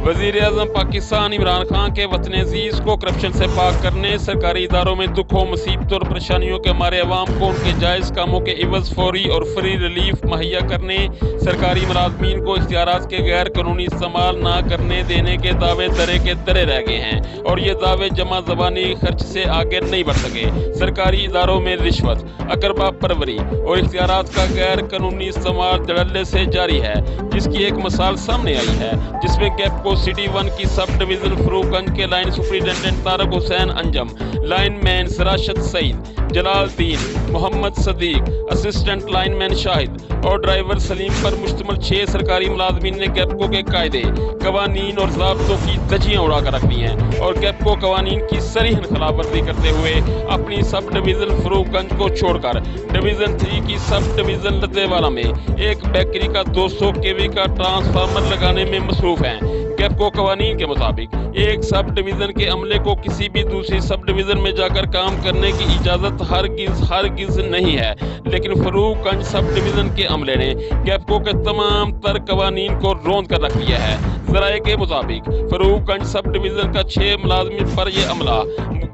वज़ीर आज़म पाकिस्तान इमरान खान के वतन अजीज़ को करप्शन से पाक करने, सरकारी इदारों में दुखों, मुसीबतों और परेशानियों के मारे अवाम को उनके जायज़ कामों के इवज़ फौरी और फ्री रिलीफ मुहैया करने, सरकारी मुलाजमीन को इख्तियारात के गैर कानूनी इस्तेमाल ना करने देने के दावे दरे के दरे रह गए हैं और ये दावे जमा ज़बानी खर्च से आगे नहीं बढ़ सके। सरकारी इदारों में रिश्वत, अकरबा परवरी और इख्तियारात का गैर कानूनी इस्तेमाल धड़ल्ले से जारी है, जिसकी एक मिसाल सामने आई है, जिसमें गैपको सिटी 1 की सब डिवीजन फरूखगंज के line superintendent Tarak Hussain Anjum, lineman सराशत सईद, जलालुद्दीन, मोहम्मद सदीक, असिस्टेंट लाइनमैन शाहिद और ड्राइवर सलीम पर मुश्तमिल 6 सरकारी मुलाजमीन ने गैपको के कायदे, कवानीन और ज़ाब्तों की धज्जियां उड़ा कर रख दी हैं और गैपको कवानीन की सरीहन खिलाफवर्जी करते हुए अपनी सब डिवीजन फरूखगंज को छोड़कर डिवीजन 3 की सब डिवीजन लद्देवाला में एक बेकरी का 200 केवी का ट्रांसफार्मर लगाने में मसरूफ हैं। गैपको कवानीन के मुताबिक एक सब डिवीजन के अमले को किसी भी दूसरी सब डिवीजन में जाकर काम करने की इजाज़त हरगिज़ नहीं है, लेकिन फरूखगंज सब डिवीजन के अमले ने गैपको के तमाम तर कवानीन को रोंद कर रख दिया है। ज़राए के मुताबिक फरूखगंज सब डिवीजन का 6 मुलाजमिन पर यह अमला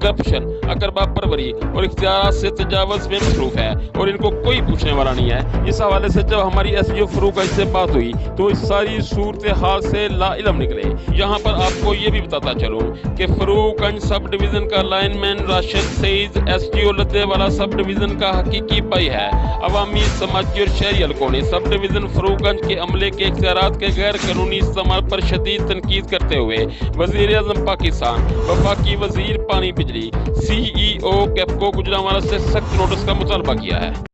करप्शन, अकरबा परवरी और इख्तियारात से तजावुज़ में मसरूफ है और इनको कोई पूछने वाला नहीं है। इस हवाले से जब हमारी एसडीओ फरूखगंज से बात हुई तो इस सारी सूरत हाल से लाइलम निकले। यहाँ पर आपको ये भी बताता चलूँ कि फरूखगंज सब डिवीजन का lineman Rashid Saeed SDO Laddewala sub division का हकीकी भाई है। अवामी, समाजी और शहरी हलकों ने सब डिवीजन फरूखगंज के अमले के इख्तियारात के गैर कानूनी इस्तेमाल पर शदीद तनकीद करते हुए वज़ीर आज़म पाकिस्तान, वफाकी वज़ीर पानी बिजली, CEO गैपको गुजरांवाला से सख्त नोटिस का मुतालबा किया है।